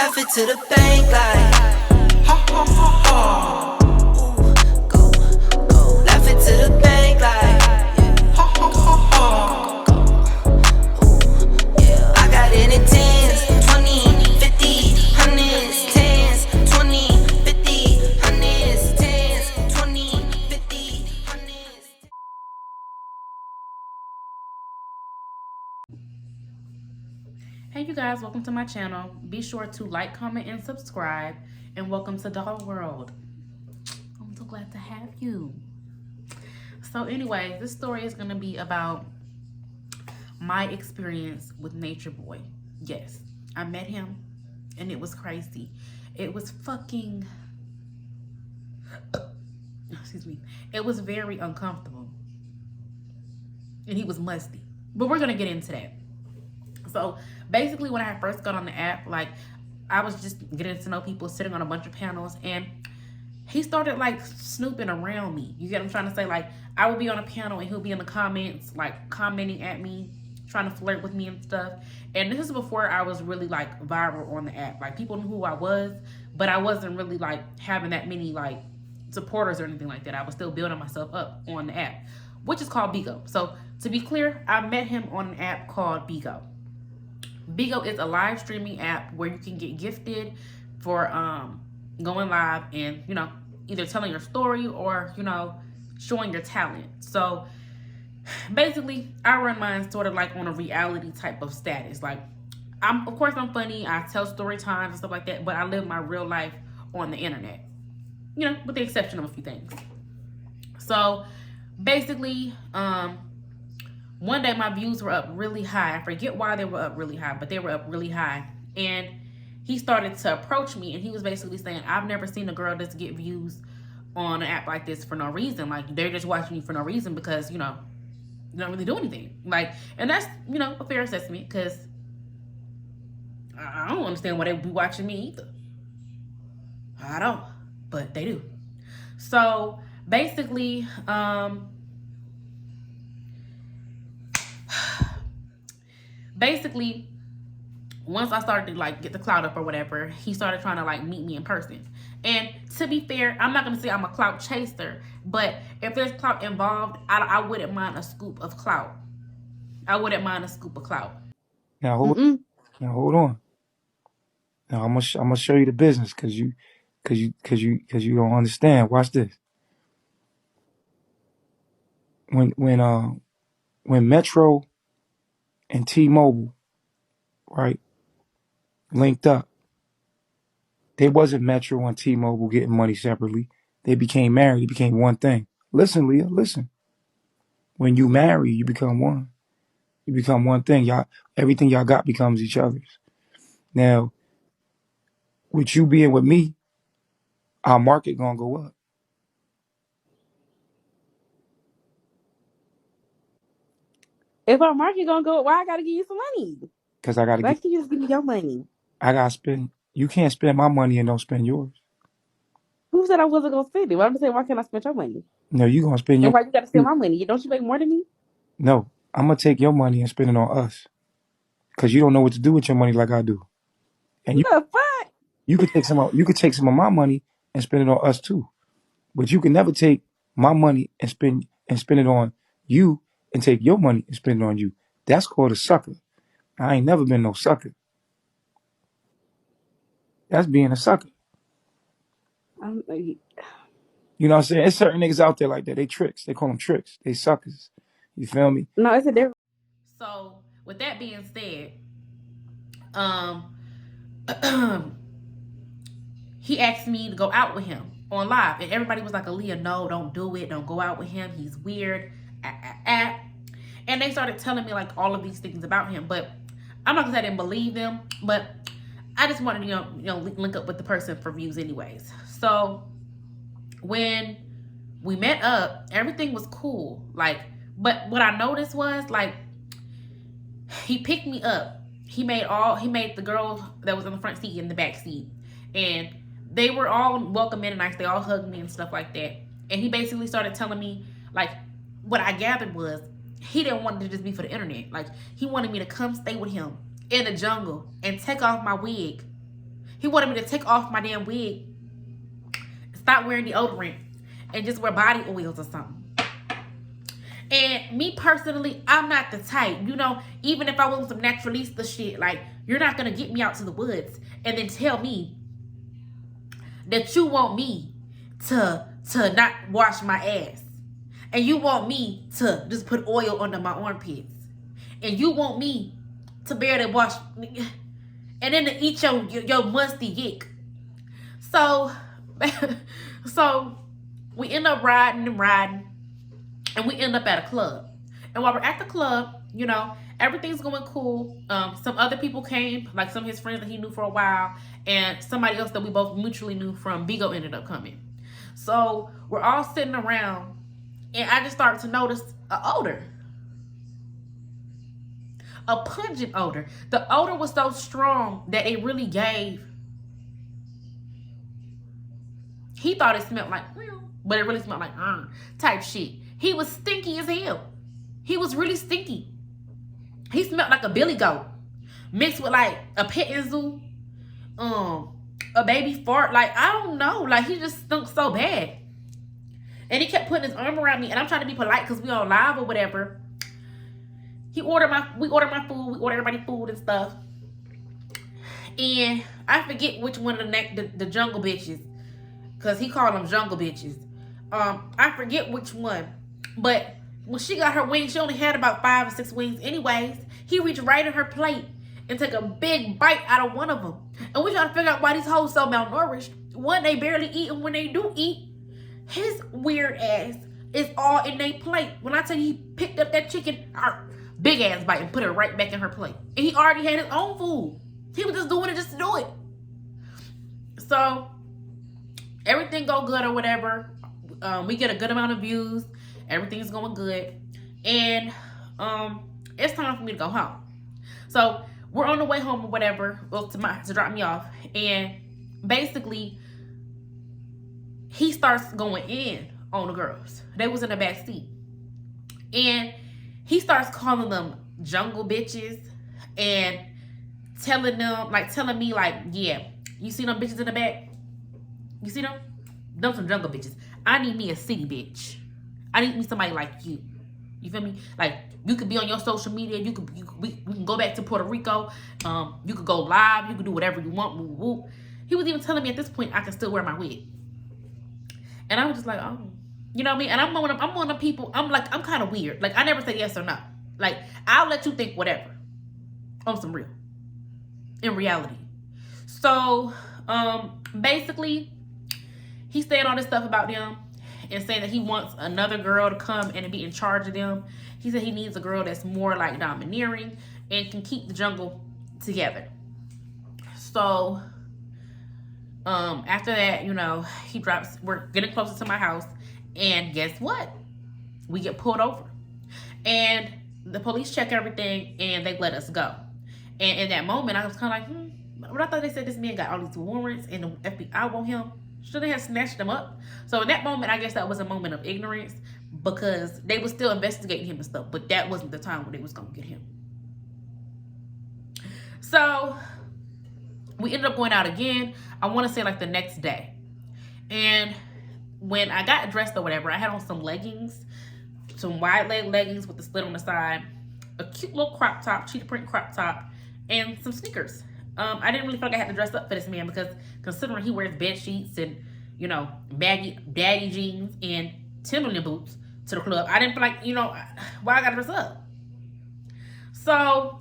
Left it to the bank like ha ha ha ha. Ooh, go, go. Left it to the bank like ha ha ha ha. Ooh, yeah. I got it in tens, 20, 50, hundreds, tens, 20, 50, hundreds, tens, 20, 50, hundreds. Hey you guys, welcome to my channel. Be sure to like, comment, and subscribe. And welcome to Dog World. I'm so glad to have you. So anyway, this story is going to be about my experience with Nature Boy. Yes, I met him and it was crazy. It was fucking... excuse me. It was very uncomfortable. And he was musty. But we're going to get into that. So basically when I first got on the app, like I was just getting to know people, sitting on a bunch of panels, and he started like snooping around me. You get what I'm trying to say? Like I would be on a panel and he'll be in the comments, like commenting at me, trying to flirt with me and stuff. And this is before I was really like viral on the app. Like people knew who I was, but I wasn't really like having that many like supporters or anything like that. I was still building myself up on the app, which is called Bigo. So to be clear, I met him on an app called Bigo. Bigo is a live streaming app where you can get gifted for going live and, you know, either telling your story or, you know, showing your talent. So basically, I run mine sort of like on a reality type of status. Like, of course I'm funny. I tell story times and stuff like that, but I live my real life on the internet, you know, with the exception of a few things. So basically, one day my views were up really high. I forget why they were up really high, but they were up really high. And he started to approach me and he was basically saying, I've never seen a girl just get views on an app like this for no reason. Like they're just watching you for no reason because, you know, you don't really do anything. Like, and that's, you know, a fair assessment because I don't understand why they would be watching me either. I don't, but they do. So basically, once I started to like get the clout up or whatever, he started trying to like meet me in person. And to be fair, I'm not gonna say I'm a clout chaser, but if there's clout involved, I wouldn't mind a scoop of clout. I wouldn't mind a scoop of clout. Now hold on. Now I'm gonna show you the business because you don't understand. Watch this. When Metro and T-Mobile, right, linked up, they wasn't Metro and T-Mobile getting money separately. They became married. It became one thing. Listen, Leah, listen. When you marry, you become one. You become one thing. Y'all, everything y'all got becomes each other's. Now, with you being with me, our market gonna go up. If our market gonna go, why I gotta give you some money? Cause I gotta Why get. can't you just give me your money? I gotta spend. You can't spend my money and don't spend yours. Who said I wasn't gonna spend it? But I'm just saying, why can't I spend your money? No, you gonna spend And your. why you gotta spend You, my money? Don't you make more than me? no, I'm gonna take your money and spend it on us. Cause you don't know what to do with your money like I do. And The fuck? you could take some. You could take some of my money and spend it on us too. But you can never take my money and spend it on you and take your money and spend it on you. That's called a sucker. I ain't never been no sucker. That's being a sucker. You know what I'm saying? There's certain niggas out there like that. They tricks. They call them tricks. They suckers. You feel me? No, it's a different. So with that being said, he asked me to go out with him on live, and everybody was like, Aaliyah, no, don't do it, don't go out with him, he's weird. And they started telling me like all of these things about him, but I'm not gonna say I didn't believe them, but I just wanted to you know link up with the person for views anyways. So when we met up, everything was cool, like, but what I noticed was like he picked me up. He made the girl that was in the front seat in the back seat, and they were all welcoming and nice. They all hugged me and stuff like that. And he basically started telling me, like, what I gathered was he didn't want it to just be for the internet. Like, he wanted me to come stay with him in the jungle and take off my wig. He wanted me to take off my damn wig, stop wearing deodorant, and just wear body oils or something. And me personally, I'm not the type, you know, even if I want some naturalista shit, like, you're not gonna get me out to the woods and then tell me that you want me to not wash my ass. And you want me to just put oil under my armpits. And you want me to barely wash, and then to eat your musty yick. So, so we end up riding, and we end up at a club. And while we're at the club, you know, everything's going cool. Some other people came, like some of his friends that he knew for a while, and somebody else that we both mutually knew from Bigo ended up coming. So we're all sitting around, and I just started to notice an odor. A pungent odor. The odor was so strong that it really gave. He thought it smelled like, but it really smelled like type shit. He was stinky as hell. He was really stinky. He smelled like a billy goat mixed with like a petting zoo, a baby fart. Like, I don't know. Like, he just stunk so bad. And he kept putting his arm around me, and I'm trying to be polite because we on live or whatever. We order my food. We order everybody food and stuff. And I forget which one of the jungle bitches, because he called them jungle bitches. I forget which one. But when she got her wings, she only had about 5 or 6 wings anyways. He reached right in her plate and took a big bite out of one of them. And we trying to figure out why these hoes so malnourished. One, they barely eat, and when they do eat, his weird ass is all in their plate. When I tell you he picked up that chicken, big ass bite, and put it right back in her plate. And he already had his own food. He was just doing it just to do it. So everything go good or whatever. We get a good amount of views. Everything's going good. And it's time for me to go home. So we're on the way home or whatever, to drop me off. And basically, he starts going in on the girls. They was in the back seat. And he starts calling them jungle bitches and telling me, like, yeah, you see them bitches in the back? You see them? Them some jungle bitches. I need me a city bitch. I need me somebody like you. You feel me? Like, you could be on your social media. We can go back to Puerto Rico. You could go live. You could do whatever you want. Woo, woo. He was even telling me at this point I can still wear my wig. And I was just like, oh, you know what I mean? And I'm one of the people. I'm kind of weird. Like, I never say yes or no. Like, I'll let you think whatever. On some real. In reality. So, basically, he's saying all this stuff about them and saying that he wants another girl to come and be in charge of them. He said he needs a girl that's more like domineering and can keep the jungle together. So, after that, you know, we're getting closer to my house, and guess what? We get pulled over. And the police check everything, and they let us go. And in that moment, I was kind of like, but I thought they said this man got all these warrants, and the FBI want him. Should they have snatched him up? So in that moment, I guess that was a moment of ignorance, because they were still investigating him and stuff, but that wasn't the time when they was going to get him. So we ended up going out again. I want to say like the next day. And when I got dressed or whatever, I had on some leggings, some wide leg leggings with the slit on the side, a cute little crop top, cheetah print crop top, and some sneakers. I didn't really feel like I had to dress up for this man, because considering he wears bed sheets and, you know, baggy daddy jeans and Timberland boots to the club, I didn't feel like, you know, why I gotta dress up. So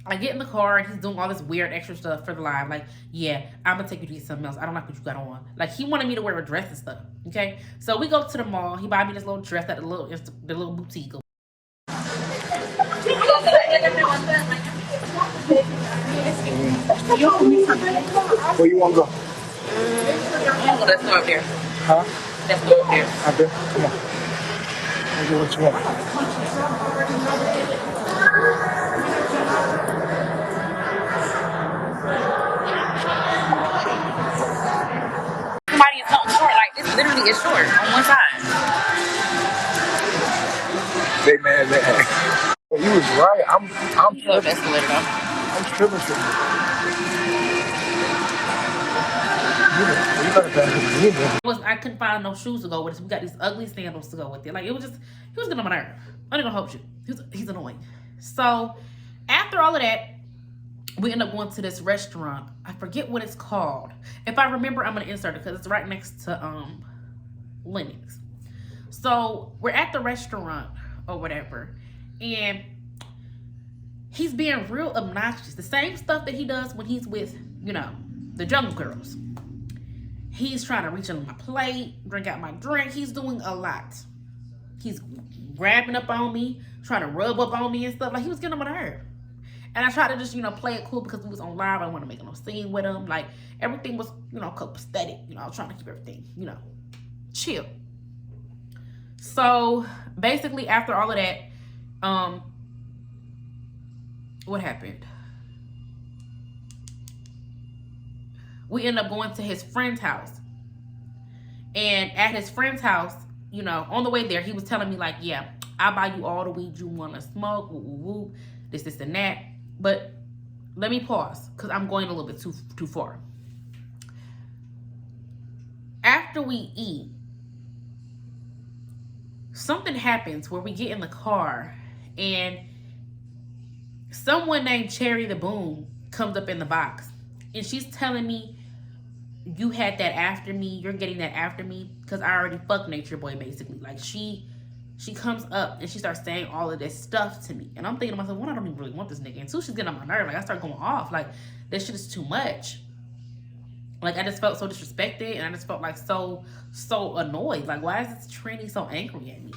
I get in the car, and he's doing all this weird extra stuff for the live. Like, yeah, I'm gonna take you to get something else. I don't like what you got on. Like, he wanted me to wear a dress and stuff. Okay, so we go to the mall. He buy me this little dress at the little boutique. Where you want to go? Let's go up there. Huh? Let's go up there. Up there? Come on. Let's do what you want. Somebody is something short. Like, this literally is short on one side. They mad. You was right. I'm tripping. That's the way to go. I'm tripping for you. I couldn't find no shoes to go with it. So we got these ugly sandals to go with it. Like it was just he was getting on my nerve. I'm not gonna hold you. He's annoying. So after all of that, we end up going to this restaurant. I forget what it's called. If I remember, I'm gonna insert it because it's right next to Lennox. So we're at the restaurant or whatever, and he's being real obnoxious. The same stuff that he does when he's with, the Jungle Girls. He's trying to reach on my plate, drink out my drink. He's doing a lot. He's grabbing up on me, trying to rub up on me and stuff. Like, he was getting on my nerve. And I tried to just, play it cool because we was on live. I didn't want to make no scene with him. Like, everything was, copacetic. I was trying to keep everything, chill. So, basically, after all of that, what happened? We ended up going to his friend's house. And at his friend's house, on the way there, he was telling me, like, yeah, I'll buy you all the weed you want to smoke, woo, woo, woo, this, and that. But let me pause, because I'm going a little bit too far. After we eat, something happens where we get in the car, and someone named Cherry the Boom comes up in the box. And she's telling me, you had that after me, you're getting that after me, because I already fucked Nature Boy, basically. Like, she comes up and she starts saying all of this stuff to me. And I'm thinking to myself, one, I don't even really want this nigga. And two, she's getting on my nerve. Like, I start going off. Like, this shit is too much. Like, I just felt so disrespected, and I just felt like so annoyed. Like, why is this Trini so angry at me?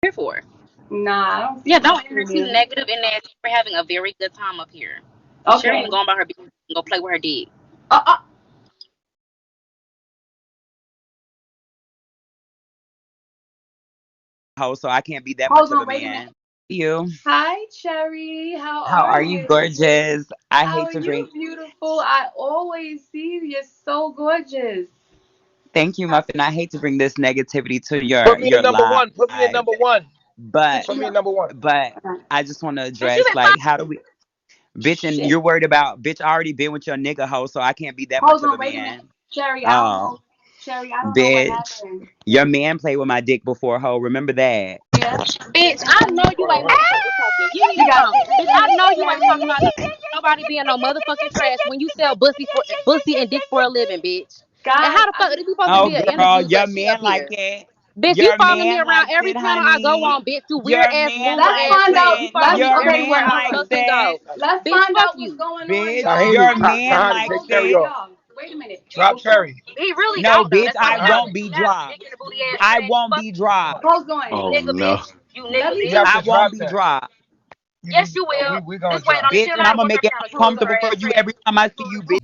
Here for? Nah, I don't. Yeah, don't ever see negative in that. We're having a very good time up here. Okay. Sherry going by her business and go play with her dick. So I can't be that much of a man. You. Hi, Cherry. How are you? Gorgeous. I hate to drink. Beautiful. I always see you. You're so gorgeous. Thank you, Muffin. I hate to bring this negativity to your Put me in number life. one. Put me in number one. But Put me in number one. But I just want to address, like, how do we, bitch, and you're worried about, bitch, I already been with your nigga hoe, so I can't be that much of a man. Cherry, I don't know. Cherry, I don't know what happened. Your man played with my dick before, hoe. Remember that? Yeah. Bitch, I know you ain't talking. You got bitch, I know you ain't talking about nobody being no motherfucking trash when you sell pussy and dick for a living, bitch. God, and how the fuck is he supposed to be an girl, interview? your man like that. Bitch, you follow me around every panel I go on, bitch. You weird ass woman. Let's find out. Your man like that. Let's find out what's going on. Bitch, your man like that. Wait a minute. Drop Cherry. He really no, don't. bitch, I won't be dropped. I won't be dropped. What's going on? Oh, Nigga, no. bitch. You nigga, bitch. I won't be dropped. Yes, you will. We gonna Just wait on bitch, and I'm gonna make it comfortable for you every time I see you, bitch.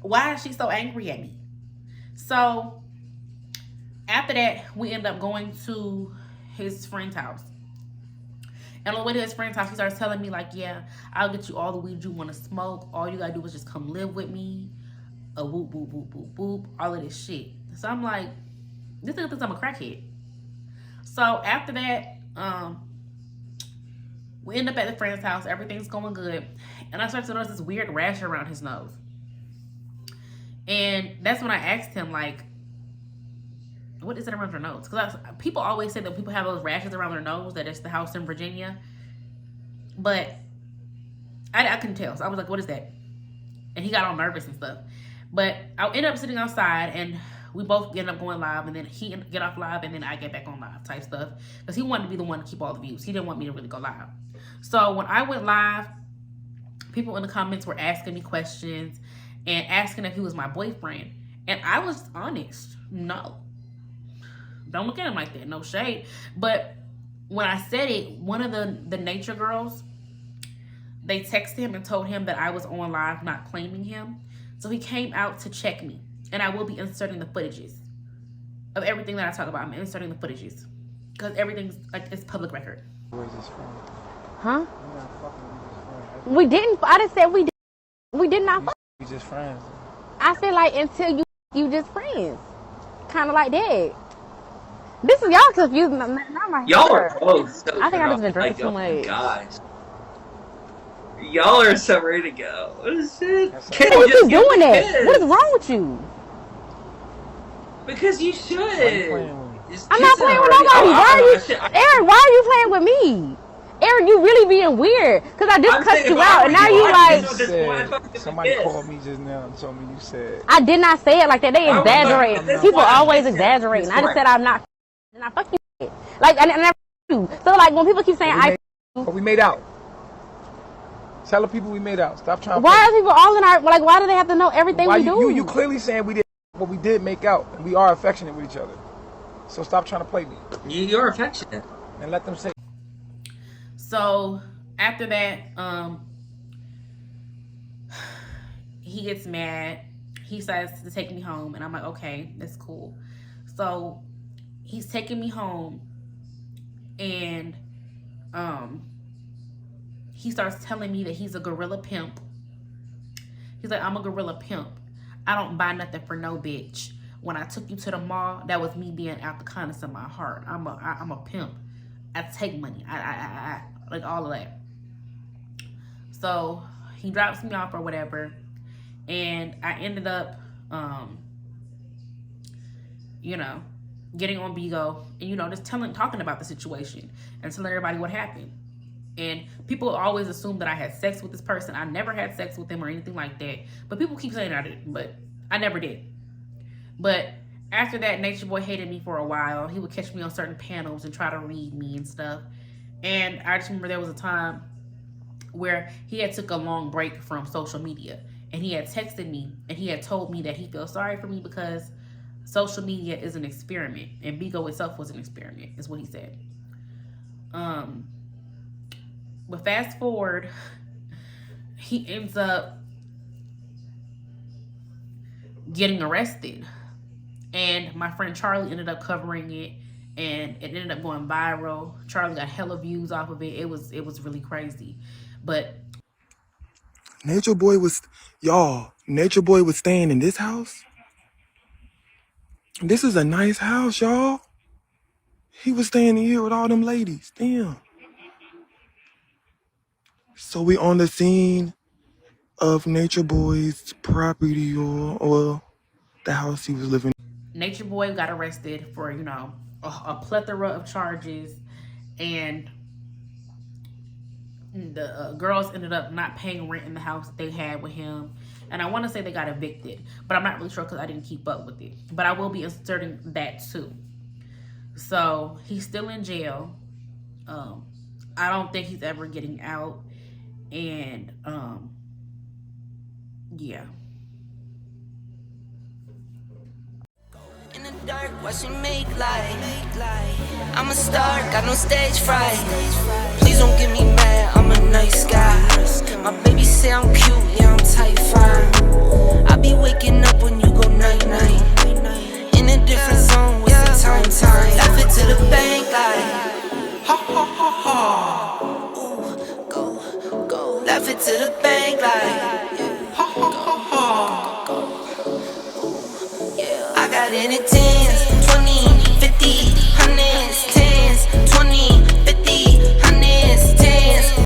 Why is she so angry at me? So after that, we end up going to his friend's house. And on the way to his friend's house, he starts telling me, like, yeah, I'll get you all the weed you want to smoke. All you gotta do is just come live with me. A whoop, whoop, whoop, whoop, whoop. All of this shit. So I'm like, this nigga thinks I'm a crackhead. So after that, we end up at the friend's house. Everything's going good. And I start to notice this weird rash around his nose. And that's when I asked him, like, what is it around your nose? Because people always say that people have those rashes around their nose, that it's the house in Virginia. But I couldn't tell. So I was like, what is that? And he got all nervous and stuff. But I ended up sitting outside, and we both ended up going live. And then he get off live, and then I get back on live type stuff. Because he wanted to be the one to keep all the views. He didn't want me to really go live. So when I went live, people in the comments were asking me questions and asking if he was my boyfriend. And I was honest. No. Don't look at him like that. No shade. But when I said it, one of the Nature Girls, they texted him and told him that I was on live not claiming him. So he came out to check me. And I will be inserting the footages of everything that I talk about. I'm inserting the footages. Because everything's, like, it's public record. Where's his friend? Huh? You're not fucking with his friend. We didn't. I just said we did. We did not. We just friends. I feel like until you just friends, kind of like that. This is y'all confusing. Not my Y'all are hair. both so I think I just been drunk, drinking too much. Guys. Y'all are so ready to go. Shit. Why Can you just keep get doing the that? What is kiss. wrong with you? Because you Why you should. playing with me? Just I'm kiss not it playing with already. nobody. Why are you, I Aaron? Why are you playing with me? Aaron, you really being weird. Cause I just I'm saying cussed if you I out, were and now you, you I'd like, kiss You with this point. I'd said fucking give a somebody kiss. called me just now and told me you said I did not say it like that. They I would fuck you exaggerate. at this People point. I'd always kiss him at exaggerate, this and I just point. said I'm not. And I fuck you. Like, and I you. So like when people keep saying but we made out. Tell the people we made out. Stop trying to why play. are people all in our like? Why do they have to know everything Why we do? you clearly saying we did, but we did make out, and we are affectionate with each other. So stop trying to play me You're affectionate. and let them say. So after that, he gets mad. He decides to take me home, and I'm like, okay, that's cool. So he's taking me home, and he starts telling me that he's a gorilla pimp. He's like, I'm a gorilla pimp. I don't buy nothing for no bitch. When I took you to the mall, that was me being out the kindness of my heart. I'm a pimp. I take money. I like all of that. So he drops me off or whatever, and I ended up, you know, getting on Bigo and just talking about the situation and telling everybody what happened. And people always assume that I had sex with this person. I never had sex with them or anything like that. But people keep saying I did, but I never did. But after that, Nature Boy hated me for a while. He would catch me on certain panels and try to read me and stuff. And I just remember there was a time where he had took a long break from social media. And he had texted me and he had told me that he feels sorry for me because social media is an experiment. And Bigo itself was an experiment, is what he said. But fast forward, he ends up getting arrested. And my friend Charlie ended up covering it, and it ended up going viral. Charlie got hella views off of it. It was really crazy. But Nature Boy was staying in this house. This is a nice house, y'all. He was staying in here with all them ladies. Damn. So we on the scene of Nature Boy's property or the house he was living Nature Boy got arrested for, a plethora of charges. And the girls ended up not paying rent in the house that they had with him. And I want to say they got evicted, but I'm not really sure because I didn't keep up with it. But I will be inserting that too. So he's still in jail. I don't think he's ever getting out. And yeah. In the dark, watching make light. I'm a star, got no stage fright. Please don't get me mad, I'm a nice guy. My baby say I'm cute, yeah, I'm type 5. I be waking up when you go night-night. In a different zone, what's the time? Laugh it to the bank like ha ha ha ha. Ooh, go. Laugh it to the bank like ha ha ha ha. I got anything